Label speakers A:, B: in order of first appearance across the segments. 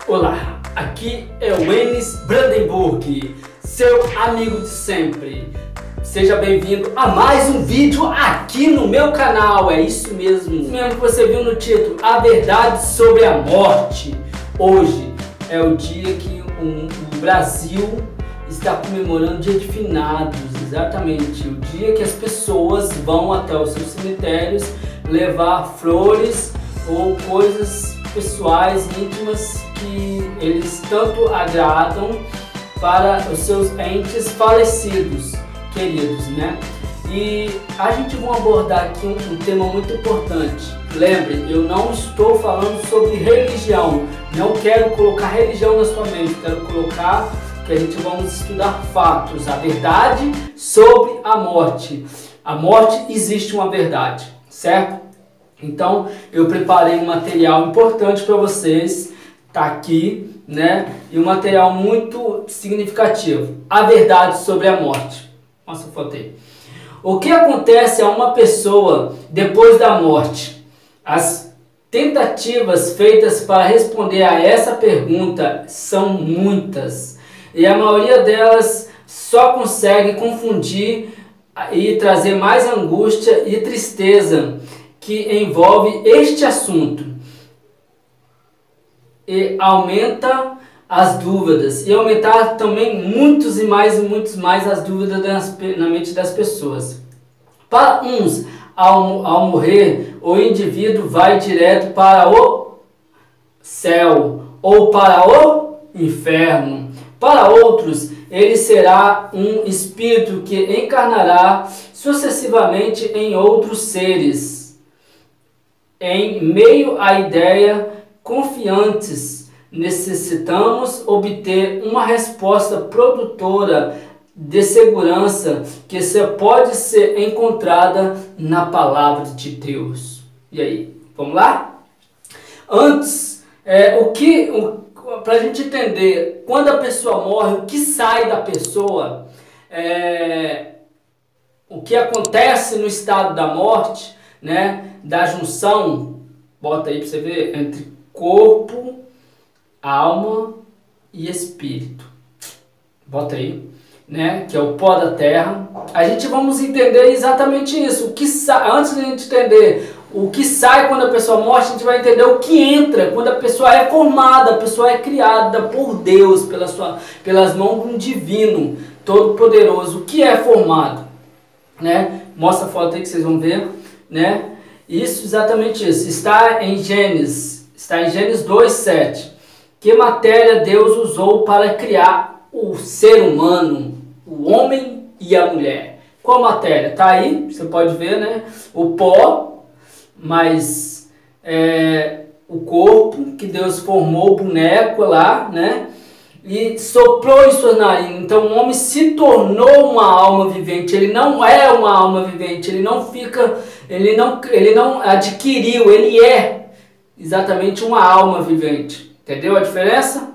A: Olá, aqui é o Enes Brandenburg, seu amigo de sempre. Seja bem-vindo a mais um vídeo aqui no meu canal. É isso mesmo que você viu no título, a verdade sobre a morte. Hoje é o dia que o Brasil está comemorando o Dia de Finados, exatamente, o dia que as pessoas vão até os seus cemitérios levar flores ou coisas pessoais, íntimas, que eles tanto agradam para os seus entes falecidos, queridos, né? E a gente vai abordar aqui um tema muito importante. Lembre, eu não estou falando sobre religião, não quero colocar religião na sua mente, quero colocar que a gente vamos estudar fatos, a verdade sobre a morte. A morte existe uma verdade, certo? Então eu preparei um material importante para vocês, tá aqui, né? E um material muito significativo, a verdade sobre a morte. Nossa, faltei. O que acontece a uma pessoa depois da morte? As tentativas feitas para responder a essa pergunta são muitas. E a maioria delas só consegue confundir e trazer mais angústia e tristeza que envolve este assunto. E aumenta as dúvidas. E aumentar também muitos mais as dúvidas na mente das pessoas. Para uns, ao morrer, o indivíduo vai direto para o céu ou para o inferno. Para outros, ele será um espírito que encarnará sucessivamente em outros seres. Em meio à ideia, confiantes, necessitamos obter uma resposta produtora de segurança que pode ser encontrada na palavra de Deus. E aí, vamos lá? Antes, para a gente entender, quando a pessoa morre, o que sai da pessoa, o que acontece no estado da morte, né, da junção, bota aí para você ver, entre corpo, alma e espírito. Bota aí, né, que é o pó da terra. A gente vamos entender exatamente isso. Antes de a gente entender o que sai quando a pessoa morre, a gente vai entender o que entra quando a pessoa é formada, a pessoa é criada por Deus, pelas mãos de um divino, todo-poderoso. O que é formado? Né? Mostra a foto aí que vocês vão ver. Né? Isso, exatamente isso. Está em Gênesis 2:7. Que matéria Deus usou para criar o ser humano, o homem e a mulher? Qual matéria? Está aí, você pode ver, né? O pó, mas o corpo que Deus formou, o boneco lá, né? E soprou em sua narina. Então o homem se tornou uma alma vivente. Ele não é uma alma vivente. Ele não adquiriu. Ele é exatamente uma alma vivente. Entendeu a diferença?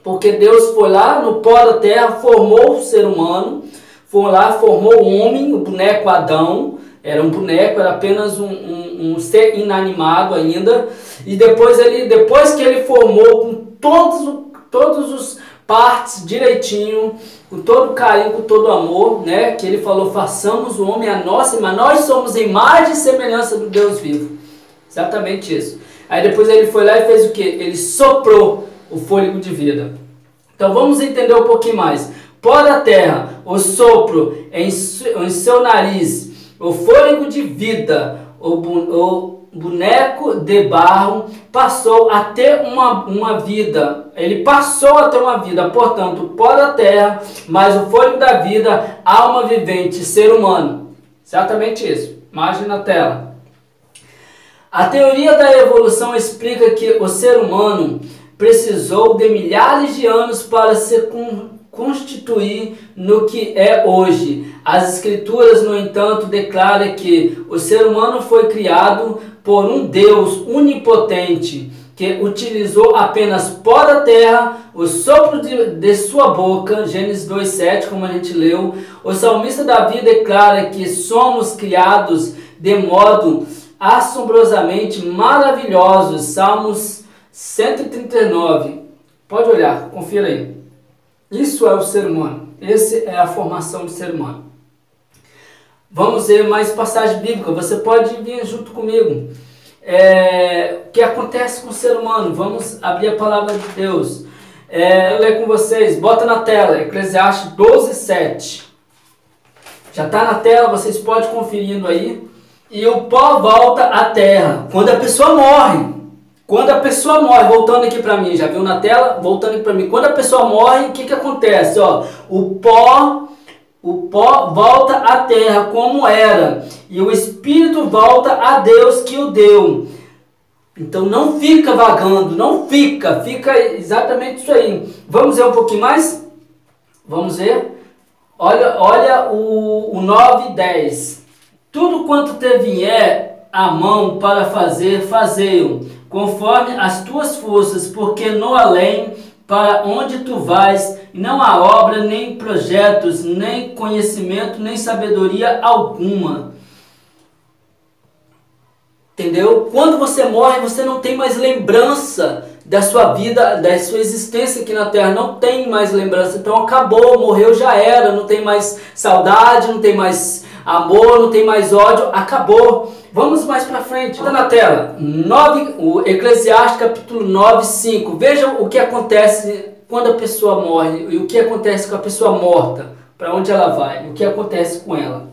A: Porque Deus foi lá no pó da terra, formou o ser humano, foi lá, formou o homem, o boneco Adão. Era um boneco, era apenas um ser inanimado ainda. E depois que ele formou com todos os partes direitinho, com todo carinho, com todo amor, né? Que ele falou, façamos o homem a nossa imagem. Nós somos a imagem e semelhança do Deus vivo. Exatamente isso. Aí depois ele foi lá e fez o quê? Ele soprou o fôlego de vida. Então vamos entender um pouquinho mais. Pó da terra, o sopro em seu nariz, o fôlego de vida, o boneco de barro passou a ter uma vida. Ele passou a ter uma vida, portanto, pó da terra, mas o fôlego da vida, alma vivente, ser humano. Exatamente isso. Imagem na tela. A teoria da evolução explica que o ser humano precisou de milhares de anos para se constituir no que é hoje. As escrituras, no entanto, declaram que o ser humano foi criado por um Deus onipotente, que utilizou apenas pó da terra, o sopro de sua boca, Gênesis 2:7, como a gente leu. O salmista Davi declara que somos criados de modo assombrosamente maravilhosos, Salmos 139. Pode olhar, confira aí. Isso é o ser humano. Essa é a formação do ser humano. Vamos ver mais passagem bíblica. Você pode vir junto comigo. O que acontece com o ser humano? Vamos abrir a palavra de Deus. Eu leio com vocês. Bota na tela. Eclesiastes 12:7. Já está na tela, vocês podem conferindo aí. E o pó volta à terra. Quando a pessoa morre. Quando a pessoa morre, voltando aqui para mim, já viu na tela? Voltando aqui para mim. Quando a pessoa morre, o que acontece? Ó, o pó volta à terra como era. E o espírito volta a Deus que o deu. Então não fica vagando, não fica exatamente isso aí. Vamos ver um pouquinho mais? Vamos ver. Olha o 9:10. Tudo quanto te vier a mão para fazer, fazei-o, conforme as tuas forças, porque no além, para onde tu vais, não há obra, nem projetos, nem conhecimento, nem sabedoria alguma. Entendeu? Quando você morre, você não tem mais lembrança da sua vida, da sua existência aqui na Terra. Não tem mais lembrança. Então acabou, morreu, já era. Não tem mais saudade, não tem mais amor, não tem mais ódio. Acabou. Vamos mais para frente. Está na tela. O Eclesiastes capítulo 9:5. Veja o que acontece quando a pessoa morre. E o que acontece com a pessoa morta. Para onde ela vai. O que acontece com ela.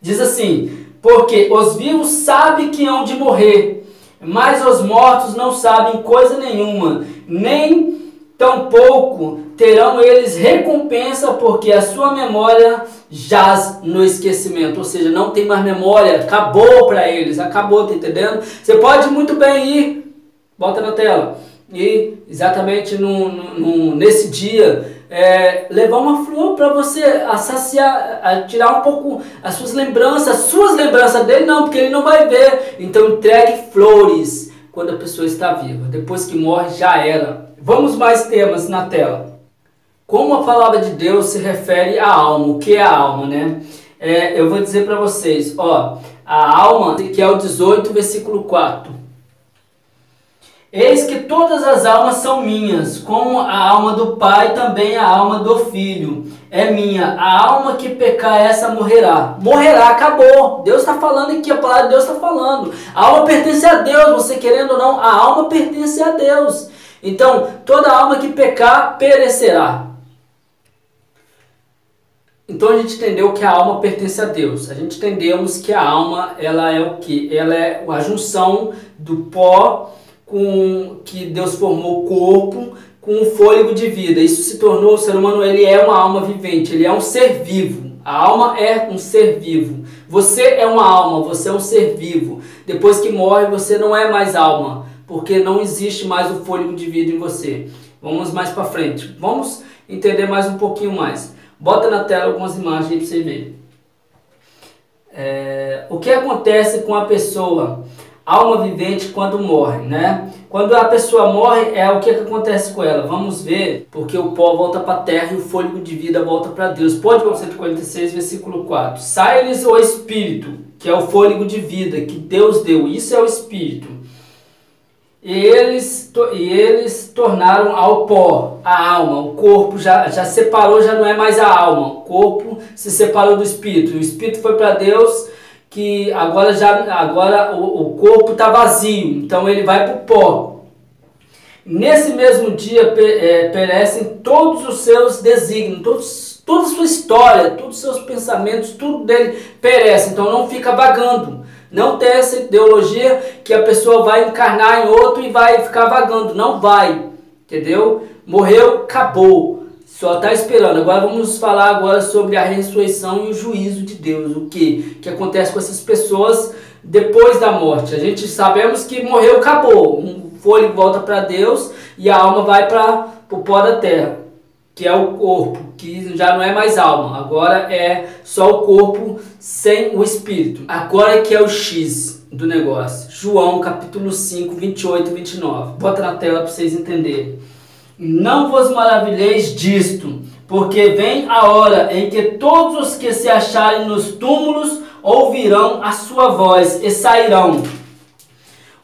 A: Diz assim: porque os vivos sabem que hão de morrer, mas os mortos não sabem coisa nenhuma, nem tampouco terão eles recompensa, porque a sua memória jaz no esquecimento. Ou seja, não tem mais memória, acabou para eles, acabou, tá entendendo? Você pode muito bem ir, bota na tela, e exatamente nesse dia, levar uma flor para você saciar, tirar um pouco as suas lembranças dele não, porque ele não vai ver. Então entregue flores quando a pessoa está viva. Depois que morre, já era. Vamos mais temas na tela. Como a palavra de Deus se refere à alma? O que é a alma, né? Eu vou dizer para vocês, ó, a alma, que é o 18, versículo 4. Eis que todas as almas são minhas, como a alma do Pai, também a alma do Filho é minha. A alma que pecar, essa morrerá. Morrerá, acabou. Deus está falando aqui, a palavra de Deus está falando. A alma pertence a Deus, você querendo ou não, a alma pertence a Deus. Então, toda alma que pecar, perecerá. Então a gente entendeu que a alma pertence a Deus. A gente entendemos que a alma, ela é o quê? Ela é a junção do pó com que Deus formou o corpo com o fôlego de vida. Isso se tornou, o ser humano, ele é uma alma vivente, ele é um ser vivo. A alma é um ser vivo. Você é uma alma, você é um ser vivo. Depois que morre, você não é mais alma, porque não existe mais o fôlego de vida em você. Vamos mais para frente. Vamos entender mais um pouquinho mais. Bota na tela algumas imagens aí para você ver. O que acontece com a pessoa alma vivente quando morre, né? Quando a pessoa morre, o que acontece com ela? Vamos ver, porque o pó volta para a terra e o fôlego de vida volta para Deus. Pode ver o 146, versículo 4. Sai-lhes o espírito, que é o fôlego de vida que Deus deu. Isso é o espírito. E eles tornaram ao pó, a alma, o corpo já separou, já não é mais a alma. O corpo se separou do espírito. O espírito foi para Deus, que agora o corpo está vazio, então ele vai para o pó. Nesse mesmo dia perecem todos os seus desígnios, toda a sua história, todos os seus pensamentos, tudo dele perece, então não fica vagando. Não tem essa ideologia que a pessoa vai encarnar em outro e vai ficar vagando, não vai, entendeu? Morreu, acabou. Só está esperando. Agora vamos falar agora sobre a ressurreição e o juízo de Deus. O que acontece com essas pessoas depois da morte. A gente sabemos que morreu, acabou. O fôlego volta para Deus e a alma vai para o pó da terra, que é o corpo, que já não é mais alma. Agora é só o corpo sem o espírito. Agora que é o X do negócio. João capítulo 5, 28 e 29. Bota na tela para vocês entenderem. Não vos maravilheis disto, porque vem a hora em que todos os que se acharem nos túmulos ouvirão a sua voz e sairão.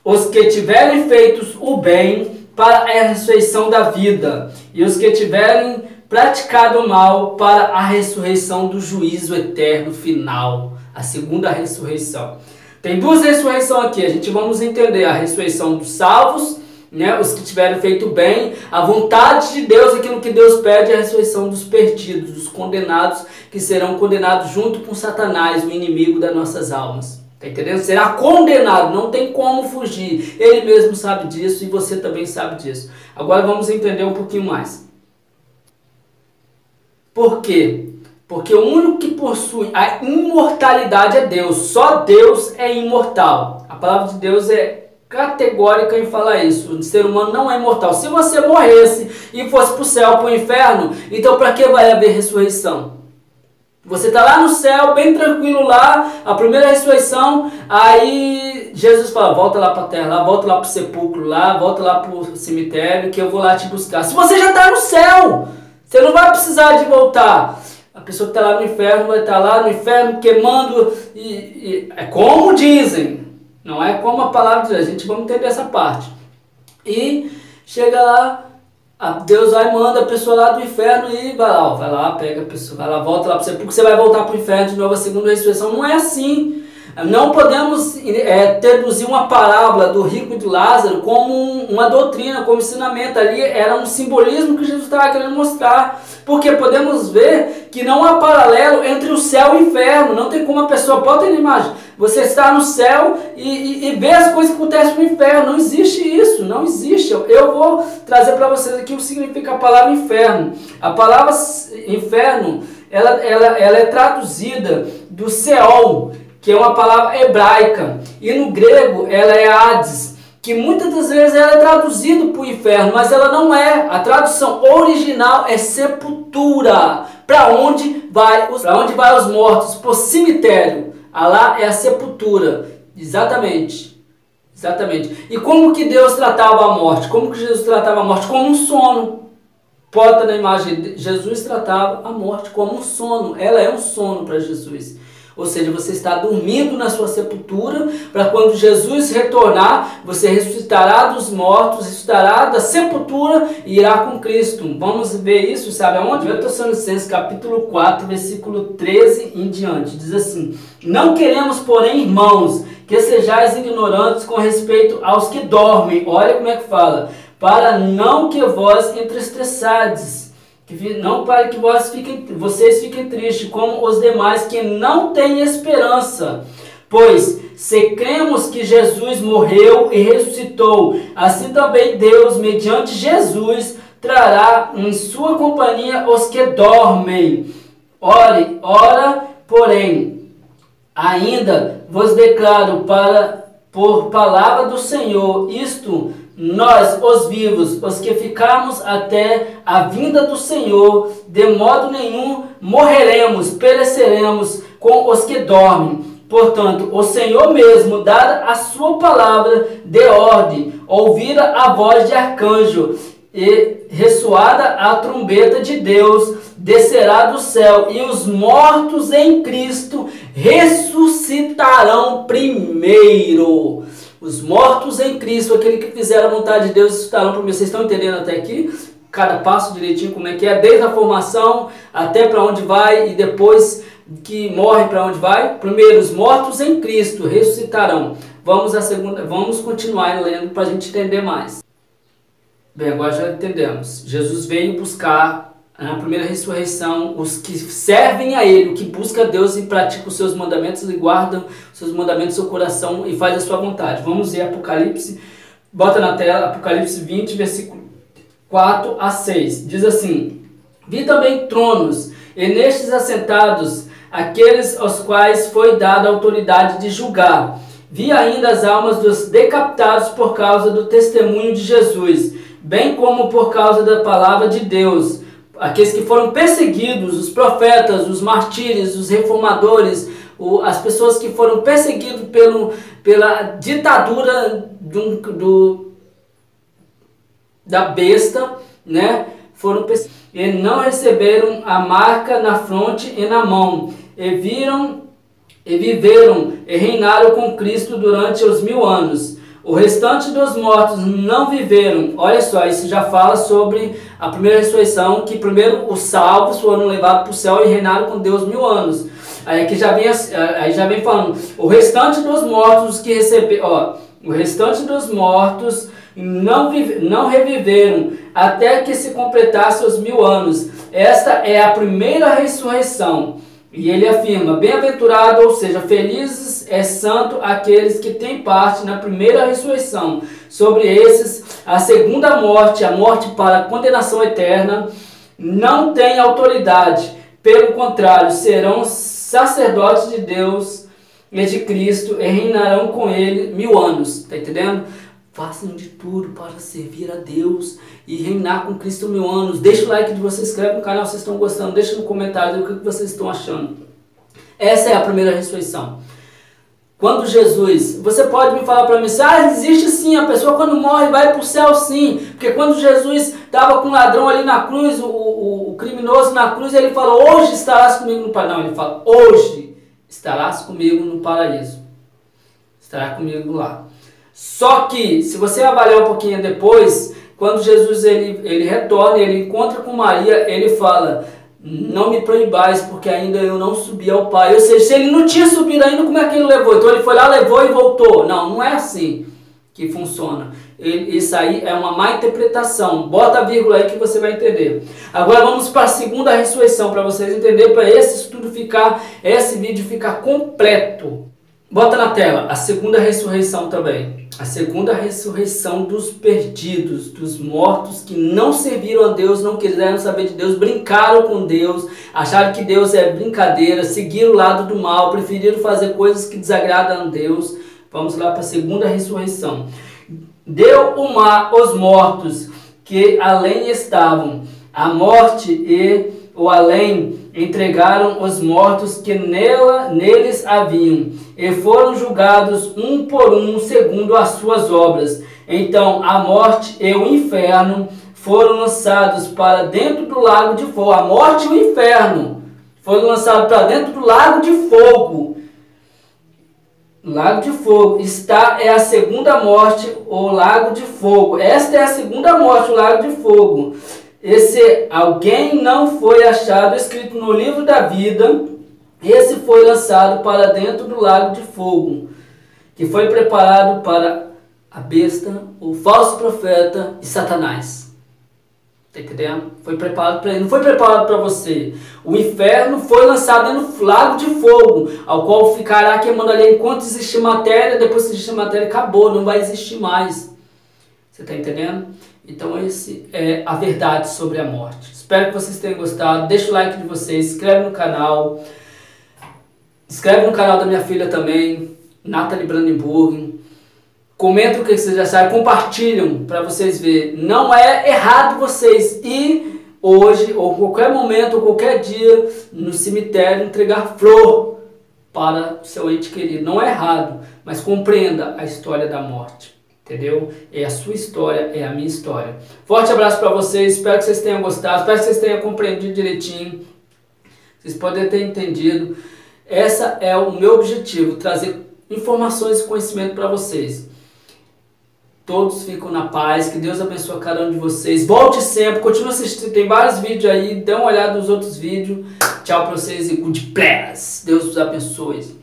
A: Os que tiverem feito o bem para a ressurreição da vida, e os que tiverem praticado o mal para a ressurreição do juízo eterno final, a segunda ressurreição. Tem duas ressurreições aqui, a gente vamos entender a ressurreição dos salvos, né, os que tiverem feito bem, a vontade de Deus, aquilo que Deus pede, é a ressurreição dos perdidos, dos condenados, que serão condenados junto com Satanás, o inimigo das nossas almas. Tá entendendo? Será condenado, não tem como fugir. Ele mesmo sabe disso e você também sabe disso. Agora vamos entender um pouquinho mais. Por quê? Porque o único que possui a imortalidade é Deus. Só Deus é imortal. A palavra de Deus é categórica em falar isso. O ser humano não é imortal. Se você morresse e fosse para o céu, para o inferno, então para que vai haver ressurreição? Você está lá no céu, bem tranquilo lá, a primeira ressurreição, aí Jesus fala, volta lá para a terra, lá, volta lá para o sepulcro, lá, volta lá para o cemitério, que eu vou lá te buscar. Se você já está no céu, você não vai precisar de voltar. A pessoa que está lá no inferno vai estar lá no inferno queimando, é como dizem, não é como a palavra diz, a gente vamos entender essa parte. E chega lá, Deus vai e manda a pessoa lá do inferno e vai lá, pega a pessoa, vai lá, volta lá para você, porque você vai voltar para o inferno de novo, a segunda ressurreição. Não é assim. Não podemos traduzir uma parábola do rico e do Lázaro como uma doutrina, como ensinamento. Ali era um simbolismo que Jesus estava querendo mostrar. Porque podemos ver que não há paralelo entre o céu e o inferno. Não tem como a pessoa, pode ter imagem, você está no céu e vê as coisas que acontecem no inferno. Não existe isso, não existe. Eu vou trazer para vocês aqui o que significa a palavra inferno. A palavra inferno, ela é traduzida do Seol, que é uma palavra hebraica, e no grego ela é Hades, que muitas das vezes ela é traduzida para o inferno, mas ela não é. A tradução original é sepultura, para onde vai os mortos, para o cemitério. Lá é a sepultura, exatamente. E como que Deus tratava a morte? Como que Jesus tratava a morte? Como um sono. Bota na imagem, Jesus tratava a morte como um sono, ela é um sono para Jesus. Ou seja, você está dormindo na sua sepultura, para quando Jesus retornar, você ressuscitará dos mortos, ressuscitará da sepultura e irá com Cristo. Vamos ver isso, sabe aonde? Tessalonicenses capítulo 4, versículo 13 em diante. Diz assim, não queremos, porém, irmãos, que sejais ignorantes com respeito aos que dormem. Olha como é que fala. Para não que vós entristeçades. Não para que vocês fiquem tristes, como os demais que não têm esperança. Pois, se cremos que Jesus morreu e ressuscitou, assim também Deus, mediante Jesus, trará em sua companhia os que dormem. Ora, porém, ainda vos declaro por palavra do Senhor, isto, nós, os vivos, os que ficarmos até a vinda do Senhor, de modo nenhum morreremos, pereceremos com os que dormem. Portanto, o Senhor mesmo, dada a sua palavra de ordem, ouvida a voz de arcanjo e ressoada a trombeta de Deus, descerá do céu, e os mortos em Cristo ressuscitarão primeiro. Os mortos em Cristo, aquele que fizeram a vontade de Deus, ressuscitarão primeiro. Vocês estão entendendo até aqui? Cada passo direitinho como é que é, desde a formação até para onde vai e depois que morre para onde vai. Primeiro, os mortos em Cristo ressuscitarão. Vamos continuar lendo para a gente entender mais. Bem, agora já entendemos. Jesus veio buscar na primeira ressurreição os que servem a Ele, o que busca Deus e pratica os seus mandamentos e guarda os seus mandamentos no seu coração e faz a sua vontade. Vamos ver Apocalipse, bota na tela, Apocalipse 20, versículo 4 a 6. Diz assim, vi também tronos, e nestes assentados aqueles aos quais foi dada a autoridade de julgar. Vi ainda as almas dos decapitados por causa do testemunho de Jesus, bem como por causa da palavra de Deus. Aqueles que foram perseguidos, os profetas, os martírios, os reformadores, as pessoas que foram perseguidos pela ditadura da besta, né? Foram perseguidos e não receberam a marca na fronte e na mão, e viveram e reinaram com Cristo durante os 1000 anos. o restante dos mortos não viveram. Olha só, isso já fala sobre a primeira ressurreição, que primeiro os salvos foram levados para o céu e reinaram com Deus 1000 anos. Aí que já vem falando, o restante dos mortos que receberam, o restante dos mortos não reviveram até que se completasse os 1000 anos. Esta é a primeira ressurreição. E ele afirma, bem-aventurado, ou seja, felizes é santo aqueles que têm parte na primeira ressurreição. Sobre esses, a segunda morte, a morte para a condenação eterna, não tem autoridade. Pelo contrário, serão sacerdotes de Deus e de Cristo e reinarão com ele 1000 anos. Está entendendo? Façam de tudo para servir a Deus e reinar com Cristo 1000 anos. Deixa o like de vocês, inscreve no canal se vocês estão gostando. Deixa no comentário o que vocês estão achando. Essa é a primeira ressurreição. Quando Jesus... Você pode me falar para mim, existe sim, a pessoa quando morre vai para o céu sim. Porque quando Jesus estava com o ladrão ali na cruz, o criminoso na cruz, ele falou, hoje estarás comigo no paraíso. Não, ele fala, hoje estarás comigo no paraíso. Estará comigo lá. Só que, se você avaliar um pouquinho depois, quando Jesus ele retorna, ele encontra com Maria, ele fala, não me proibais, porque ainda eu não subi ao Pai. Ou seja, se ele não tinha subido ainda, como é que ele levou? Então ele foi lá, levou e voltou. Não, não é assim que funciona. Isso aí é uma má interpretação. Bota a vírgula aí que você vai entender. Agora vamos para a segunda ressurreição, para vocês entenderem, para esse vídeo ficar completo. Bota na tela a segunda ressurreição também. A segunda ressurreição dos perdidos, dos mortos que não serviram a Deus, não quiseram saber de Deus, brincaram com Deus, acharam que Deus é brincadeira, seguiram o lado do mal, preferiram fazer coisas que desagradam a Deus. Vamos lá para a segunda ressurreição. Deu o mar os mortos que além estavam, a morte e o além entregaram os mortos que neles haviam, e foram julgados um por um segundo as suas obras. Então a morte e o inferno foram lançados para dentro do lago de fogo. A morte e o inferno foram lançados para dentro do lago de fogo. Lago de fogo. É a segunda morte, o lago de fogo. Esta é a segunda morte, o lago de fogo. Esse alguém não foi achado escrito no livro da vida, esse foi lançado para dentro do lago de fogo, que foi preparado para a besta, o falso profeta e Satanás. Está entendendo? Foi preparado para ele, não foi preparado para você. O inferno foi lançado no lago de fogo, ao qual ficará queimando ali enquanto existir matéria. Depois que existir matéria, acabou, não vai existir mais. Você está entendendo? Então esse é a verdade sobre a morte. Espero que vocês tenham gostado. Deixa o like de vocês, se inscreve no canal. Inscreve no canal da minha filha também, Nathalie Brandenburg. Comenta o que vocês já sabem, compartilham para vocês verem. Não é errado vocês ir hoje, ou qualquer momento, ou qualquer dia, no cemitério, entregar flor para o seu ente querido. Não é errado, mas compreenda a história da morte. Entendeu? É a sua história, é a minha história. Forte abraço para vocês, espero que vocês tenham gostado, espero que vocês tenham compreendido direitinho. Vocês podem ter entendido. Esse é o meu objetivo, trazer informações e conhecimento para vocês. Todos ficam na paz, que Deus abençoe cada um de vocês. Volte sempre, continue assistindo, tem vários vídeos aí, dê uma olhada nos outros vídeos. Tchau para vocês e good bless. Deus os abençoe.